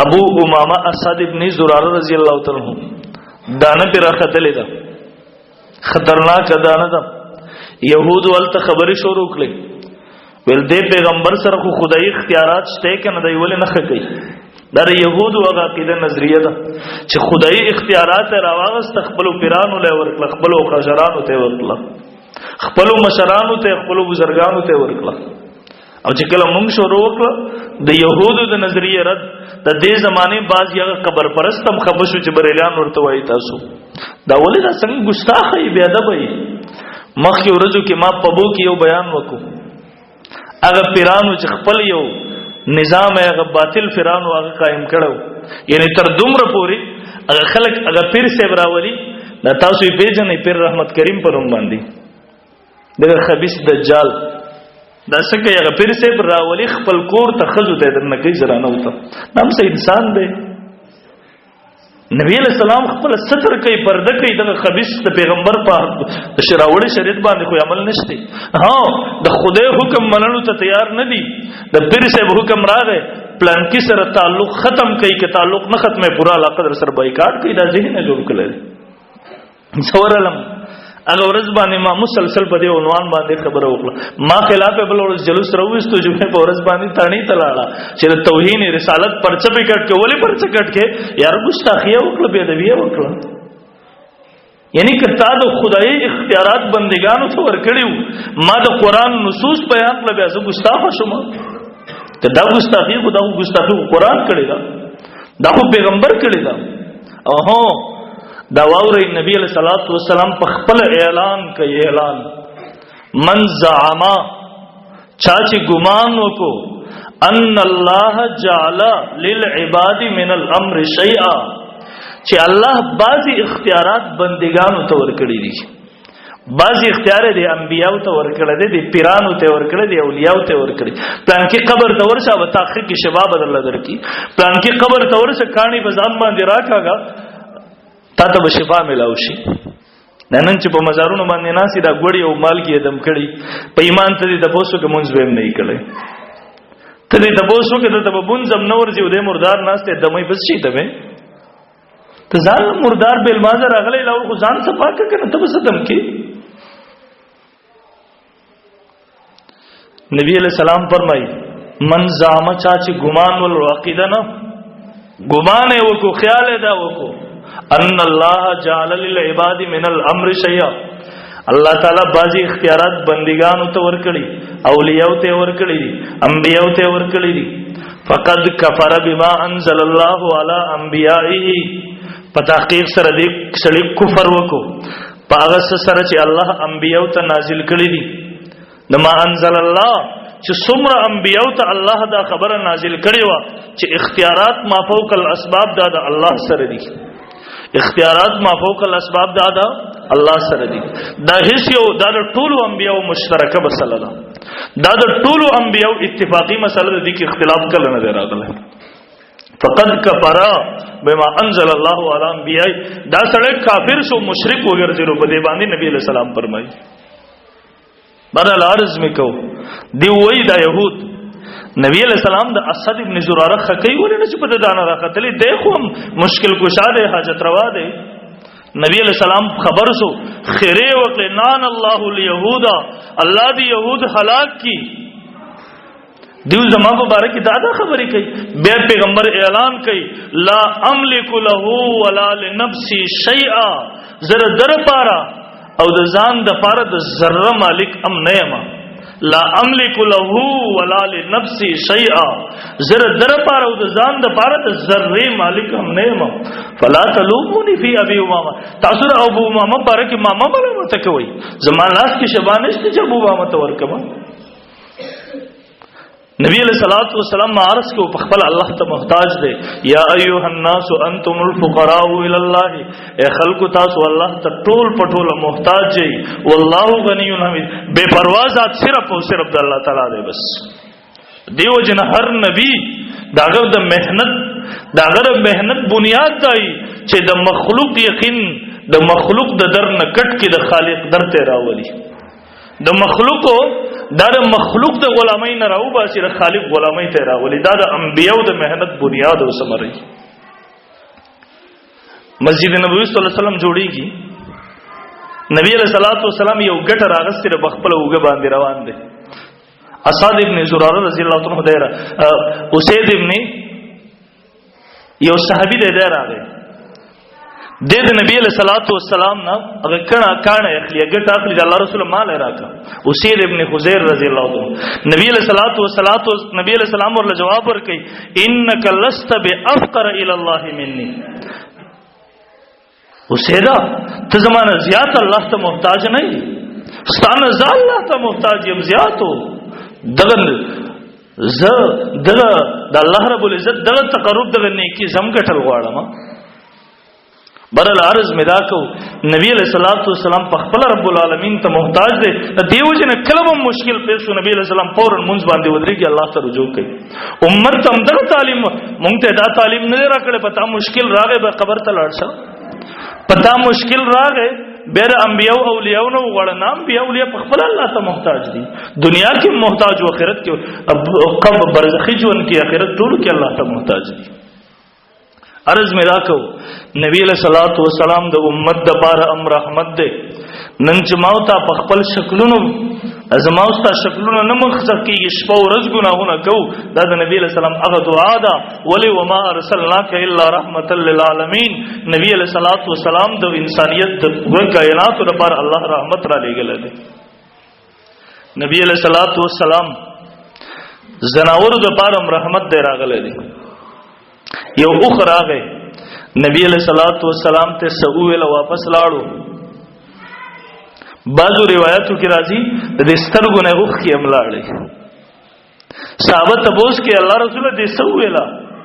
ابو امامه اسد ابن زراره رضی الله تعالی عنہ دانه پر خطلې ده خطرناک دانه ده يهود ولته خبرې شروع کړې ول دې پیغمبر سره خو خدای اختیارات شته کنه دی ولې نه کوي دا يهود او عقیده نظریه ده چې خدای اختیارات راوغست خپل پیرانو له ورکړه خپل قشرانو ته ورکړه خپل مشرانو ته خپل بزرګانو ته ورکړه او چې کله موږ شروع وکړه د يهودو د نظریه رد د دې زمانه باز یا قبر پرستم خبشو چې بریلیان ورته وایي تاسو دا ولې دا څنګه ګستاخه بی ادب وي مخکې ورځو کې ما پبو کې یو بیان وکړو هغه پیرانو چې خپل یو نظام هغه باطل پیرانو هغه قائم کړو یعنی تر دومره پوری هغه خلک هغه پیر سیب راولي دا تاسو یې پیژنې پیر رحمت کریم پروم باندې دغه خبيث دجال دا څنګه هغه پیر سیب راولي خپل کور ته خزو ته درنه کوي زرانه وته نام سه انسان دی نبی علیہ السلام خپل ستر کوي پرده کوي دغه خبيث د پیغمبر په شراوړي شریعت باندې خو عمل نشته ها د خدای حکم منلو ته تیار نه دي د پیر صاحب حکم راغی پلان کې سره تعلق ختم کوي که تعلق نه ختمه پورا علاقه در سره بایکاټ کوي دا ذهن جوړ کړل څورلم هغه ورځ باندې ما مسلسل په دې عنوان باندې خبره وکړه ما خلاف بل ورځ جلوس راوستو چې په ورځ باندې تانی تلاړه چې توهین رسالت پرچه به کټ کې ولې پرچه کټ کې یار ګستاخیه وکړه به ادبیه وکړه یعنی کته د خدای اختیارات بندگانو ته ورکړیو ما د قران نصوص بیان کړل بیا زه ګستاخ شوم ته دا ګستاخی خدای ګستاخی قران کړی دا خو پیغمبر کړی دا اوه دا واوري نبی علیہ الصلوۃ والسلام په خپل اعلان کوي اعلان من زعما چاچی ګمان وکړو ان الله جعل للعباد من الامر شيئا چې الله بعضی اختیارات بندگانو ته ورکړي دي بعضی اختیار دي انبیانو ته ورکړي دي پیرانو ته ورکړي دي اولیاء ته ورکړي پلان کې قبر ته ورشه او تاخیر کې شباب بدل درکې پلان کې قبر ته ورشه کانی بزان باندې راکاګه تا ته شفا ملاوي شي نن چې په مزارونو باندې ناسي دا ګوړی او مال کې دم کړي په ایمان ته دې تاسو کې مونږ ویم نه کړي ته دې تاسو کې ته بون زم نور چې دې مردار ناشته دمې بس شي ته ته ځان مردار بیل مازه راغلی لاو خو ځان صفا کړه ته بس دم کې نبی علیہ السلام فرمای من زعم چا چې ګمان ول عقیده نه ګمان یې وکړو خیال یې دا وکړو ان الله جعل للعباد من الامر شيئا الله تعالی بعضی اختیارات بندگانو ته ورکړي اولیاء ته ورکړي انبیاء ته ورکړي فقد كفر بما انزل الله على انبيائه پتاحقیق سره دې سړي کفر وکړو پاغه سره چې الله انبیاء ته نازل کړي دي نما انزل الله چې څومره انبیاء ته الله دا خبره نازل کړي وا چې اختیارات ما فوق الاسباب دا الله سره دي اختیارات ما فوق الاسباب دا الله سره دي دا هیڅ یو دا ټول انبیاء مشترکه مسله ده دا ټول انبیاء اتفاقی مسله دي کې اختلاف کله نه راغله فقد كفر بما انزل الله على انبياء دا سره کافر شو مشرک وګرځي په دې باندې نبی له سلام فرمایي بدل عرض میکو دی وای دا يهود نبی علیہ السلام د اسد ابن زراره خکې ولې نه چې په دانه راختلې دیکھو مشکل کشا ده حاجت روا ده نبی علیہ السلام خبر سو خیره وقنان الله اليهود الله دی يهود هلاک کی دیو زمان مبارک دا خبرې کوي بیا پیغمبر اعلان کوي لا املک له ولا لنفسي شيئا زره در پارا او د ځان د پاره د ذره مالک ام نه یم لا املک له ولا لنفسي شيئا زره در پاره او د ځان د پاره د ذره مالک ام نه یم فلا تلوموني في ابي امامه تاسو ابو امامه بارک ماما بل مت کوي زمان لاس کې شبانش چې ابو امامه تور کما نبی علیہ الصلوۃ والسلام عرض کو خپل الله ته محتاج دی یا ایها الناس انتم الفقراء الى الله اے خلق تاسو الله ته ټول پټول محتاج دی والله غنی حمید بے پروا ذات صرف او صرف د الله تعالی دی بس دیو جن هر نبی داغه د مهنت بنیاد دی چې د مخلوق یقین د مخلوق د در نه کټ کې د خالق در ته راولي د مخلوق دا د مخلوق د غلامۍ نه راو باسي د خالق غلامۍ ته راولي. دا د انبیاء د مهنت بنیاد او ثمره. مسجد نبوي صلی الله علیه وسلم جوړیږي. نبی علیہ الصلوۃ والسلام یو ګټه راغستې د بخپل اوګه باندې روان دي. اسد ابن زراره رضی الله عنه دیره اسید ابن یو صحابي دی راغی. د نبی علیہ الصلوۃ والسلام نه هغه کانه اخلي ګټه اخلي د الله رسول مال راکا. اسید ابن حذیر رضی الله عنه نبی علیہ الصلوۃ والسلام نبی علیہ السلام ورله جواب ورکړي انک لست بافقر الی الله مني. اسیدا ته زمانه زیات الله ته محتاج نه یې، ستانه ز الله ته محتاج یم زیاتو. دغه د الله رب العزت دغه تقرب دغه نیکی زم ګټل غواړم. برل عرض مدا کو نبی علیہ الصلوۃ والسلام په خپل رب العالمین ته محتاج دی. دیو جن کلم مشکل پیښ شو نبی علیہ السلام فورا منځ باندې ودرېږي الله ته رجوع کوي. امت ته دغه تعلیم مونږ ته دا تعلیم نه راکړي. پتا مشکل راغی به قبر ته لاړ شه، پتا مشکل راغی بیر انبیاء او اولیاء نو غواړه. نام بیا اولیاء په خپل الله ته محتاج دي. دنیا کې محتاج او آخرت کې قبر برزخی ژوند کې آخرت ټول کې الله ته محتاج دي. عرض می راکو نبی علیہ الصلوۃ والسلام د امت د بار امر رحمت دے. نن چې ماوتا په خپل شکلونو ازماوستا شکلونو نه مخزق کیږي، شپه ورځ ګناهونه کو. دا د نبی علیہ السلام هغه دعا ده ولی وما ارسلناک الا رحمتا للعالمین. نبی علیہ الصلوۃ والسلام د انسانیت د پوره کائنات لپاره الله رحمت را لېږل دي. نبی علیہ الصلوۃ والسلام زناور د پاره رحمت دی راغله دي. یو اخر راغی نبی علیہ الصلوۃ والسلام ته سوویل واپس لاړو. بعضو روایتو کې راځي د سترګو نه اوخ کې املاړي. صحابه تبوس کې الله رسول دې سوویلا